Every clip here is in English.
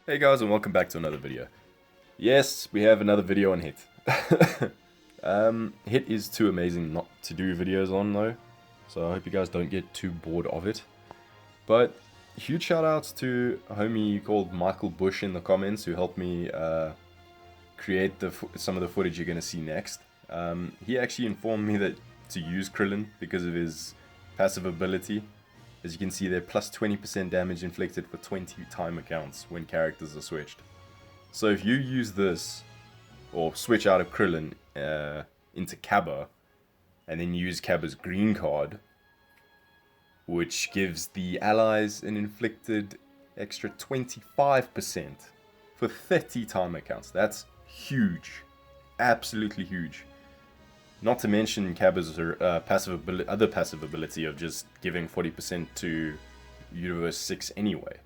Hey guys, and welcome back to another video. Yes, we have another video on Hit. Hit is too amazing not to do videos on though, so I hope you guys don't get too bored of it. But huge shout outs to a homie called Michael Bush in the comments who helped me create some of the footage you're going to see next. He actually informed me that to use Krillin because of his passive ability. As you can see there, plus 20% damage inflicted for 20 timer counts when characters are switched. So if you use this, or switch out of Krillin into Cabba, and then use Cabba's green card, which gives the allies an inflicted extra 25% for 30 timer counts. That's huge. Absolutely huge. Not to mention Cabba's other passive ability of just giving 40% to Universe 6 anyway.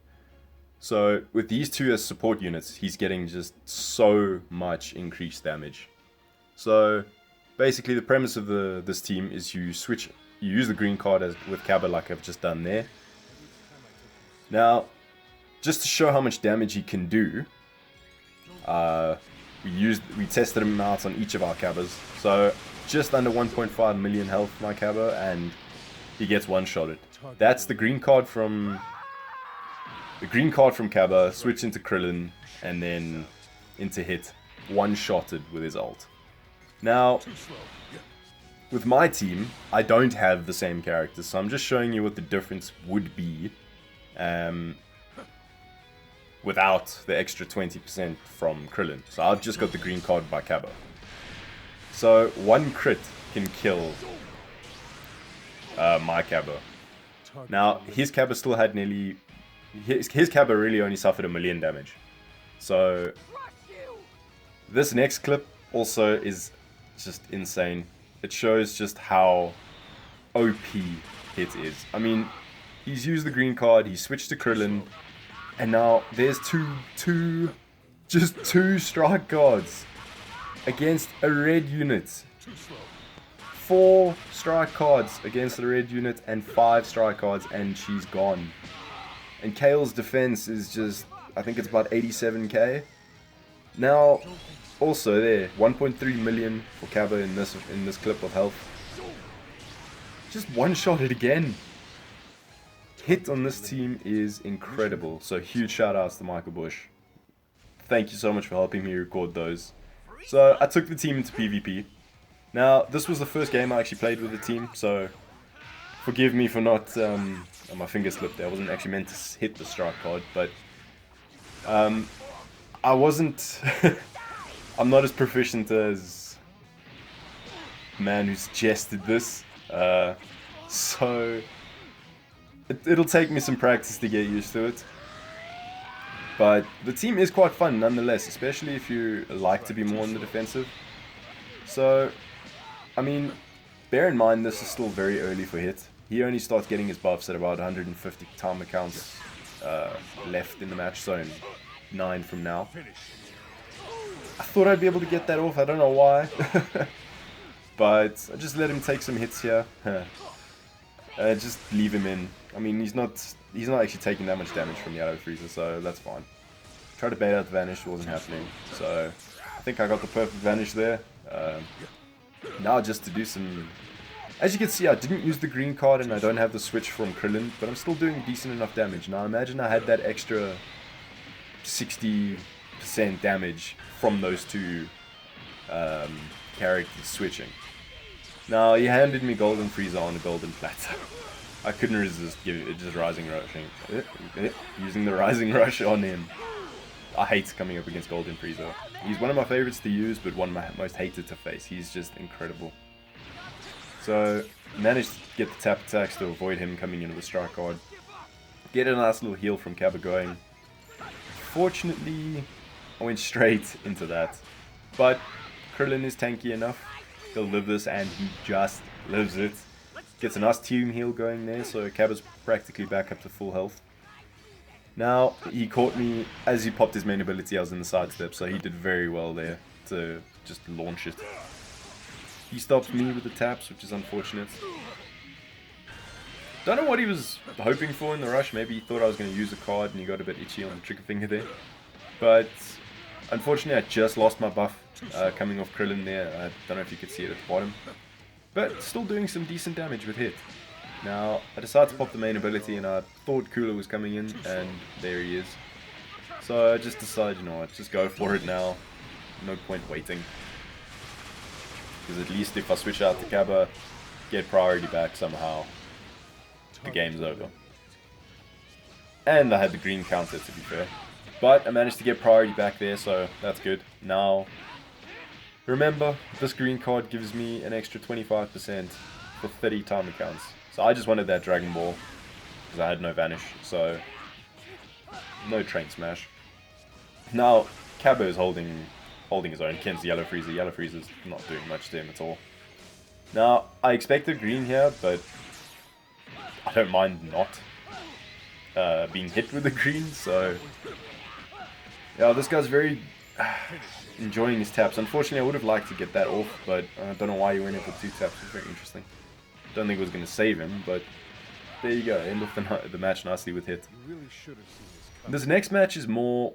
So with these two as support units, he's getting just so much increased damage. So basically the premise of this team is you use the green card with Cabba like I've just done there. Now, just to show how much damage he can do, we tested him out on each of our Cabbas. So just under 1.5 million health my Cabba, and he gets one-shotted. That's the green card from Cabba, switch into Krillin, and then into Hit, one-shotted with his ult. Now, with my team, I don't have the same characters, so I'm just showing you what the difference would be without the extra 20% from Krillin. So I've just got the green card by Cabba. So one crit can kill my Cabba. Now his Cabba still had nearly his Cabba really only suffered 1 million damage. So this next clip also is just insane. It shows just how OP Hit is. I mean, he's used the green card, he switched to Krillin, and now there's two strike cards against a red unit. 4 strike cards against a red unit and 5 strike cards, and she's gone. And Kale's defense is just, I think it's about 87k. Now, also there, 1.3 million for Cabba in this clip of health. Just one-shot it again. Hit on this team is incredible. So huge shout outs to Michael Bush. Thank you so much for helping me record those. So I took the team into PvP. Now this was the first game I actually played with the team, so forgive me for not, my finger slipped there, I wasn't actually meant to hit the strike card, but I wasn't, I'm not as proficient as the man who suggested this, so it'll take me some practice to get used to it. But the team is quite fun nonetheless, especially if you like to be more on the defensive. So, I mean, bear in mind this is still very early for Hit. He only starts getting his buffs at about 150 timer counts left in the match, so in 9 from now. I thought I'd be able to get that off, I don't know why. But I just let him take some hits here. Just leave him in. I mean, he's not actually taking that much damage from the Auto Freezer, so that's fine. Tried to bait out the Vanish, wasn't happening. So I think I got the perfect Vanish there. Now just to do some... As you can see, I didn't use the green card and I don't have the switch from Krillin, but I'm still doing decent enough damage. Now imagine I had that extra 60% damage from those two characters switching. Now he handed me Golden Frieza on a Golden Platter. I couldn't resist just Rising Rushing. Using the Rising Rush on him. I hate coming up against Golden Frieza. He's one of my favorites to use, but one of my most hated to face. He's just incredible. So, managed to get the tap attacks to avoid him coming into the strike card. Get a nice little heal from Cabba going. Fortunately, I went straight into that. But Krillin is tanky enough. He'll live this, and he just lives it. Gets a nice team heal going there, so Cabba's practically back up to full health. Now, he caught me as he popped his main ability. I was in the sidestep, so he did very well there to just launch it. He stopped me with the taps, which is unfortunate. Don't know what he was hoping for in the rush. Maybe he thought I was going to use a card and he got a bit itchy on the trigger finger there. But unfortunately, I just lost my buff coming off Krillin there. I don't know if you could see it at the bottom. But still doing some decent damage with hit. Now, I decided to pop the main ability and I thought Cooler was coming in, and there he is. So I just decided, you know what, just go for it now. No point waiting. Because at least if I switch out to Cabba, get priority back somehow, the game's over. And I had the green counter, to be fair. But I managed to get priority back there, so that's good. Now, remember, this green card gives me an extra 25% for 30 timer counts. So I just wanted that Dragon Ball, because I had no Vanish, so no Train Smash. Now, Cabba is holding his own against Yellow Frieza. Yellow Frieza's not doing much to him at all. Now, I expected green here, but I don't mind not being hit with the green, so yeah, this guy's very enjoying his taps. Unfortunately, I would have liked to get that off, but I don't know why he went in for 2 taps. It's very interesting. Don't think it was going to save him, but there you go. End of the match nicely with hit. This next match is more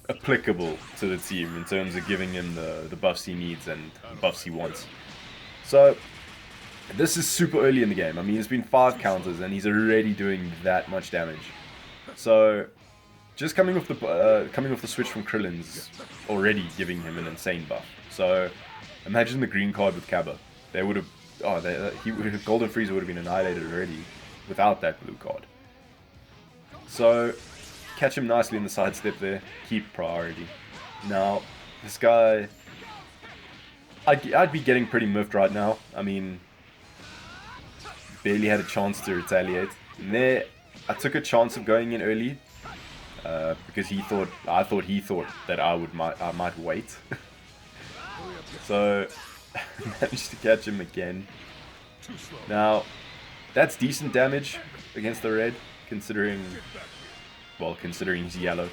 applicable to the team in terms of giving him the buffs he needs and buffs he wants. So this is super early in the game. I mean, it's been 5 counters and he's already doing that much damage. So just coming off the switch from Krillin's already giving him an insane buff. So imagine the green card with Cabba. They would have Golden Frieza would have been annihilated already without that blue card. So catch him nicely in the sidestep there. Keep priority. Now this guy, I'd be getting pretty miffed right now. I mean, barely had a chance to retaliate. And there, I took a chance of going in early because I thought he thought that I might wait. So managed to catch him again. Now that's decent damage against the red, considering he's yellow.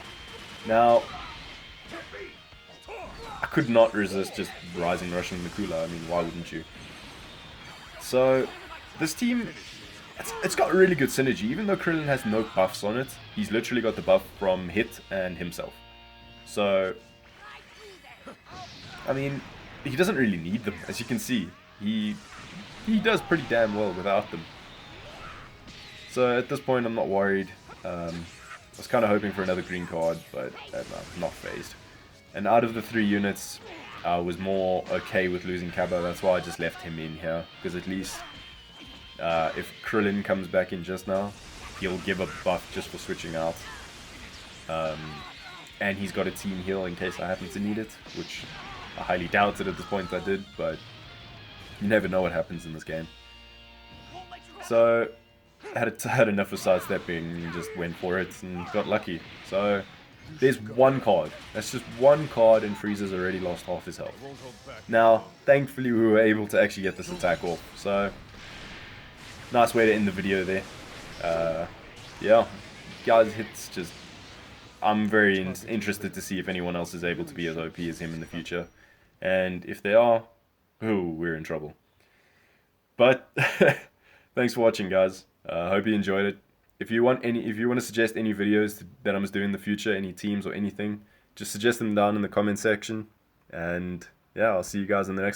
Now I could not resist just rising rushing the Cooler. I mean, why wouldn't you? So this team, it's got really good synergy. Even though Krillin has no buffs on it, he's literally got the buff from hit and himself. So I mean, he doesn't really need them. As you can see, he does pretty damn well without them. So at this point, I'm not worried. I was kind of hoping for another green card, but I'm not phased. And out of the 3 units, I was more okay with losing Cabba. That's why I just left him in here, because at least if Krillin comes back in just now, he'll give a buff just for switching out. And he's got a team heal in case I happen to need it, which I highly doubted at this point I did, but you never know what happens in this game. So I had enough of sidestepping and just went for it and got lucky. So there's 1 card. That's just 1 card and Frieza's already lost half his health. Now, thankfully we were able to actually get this attack off. So, nice way to end the video there. Yeah, guys, it's just, I'm very interested to see if anyone else is able to be as OP as him in the future. And if they are, ooh, we're in trouble. But thanks for watching, guys. Hope you enjoyed it. If you want to suggest any videos that I'm doing in the future, any teams or anything, just suggest them down in the comment section. And yeah, I'll see you guys in the next one.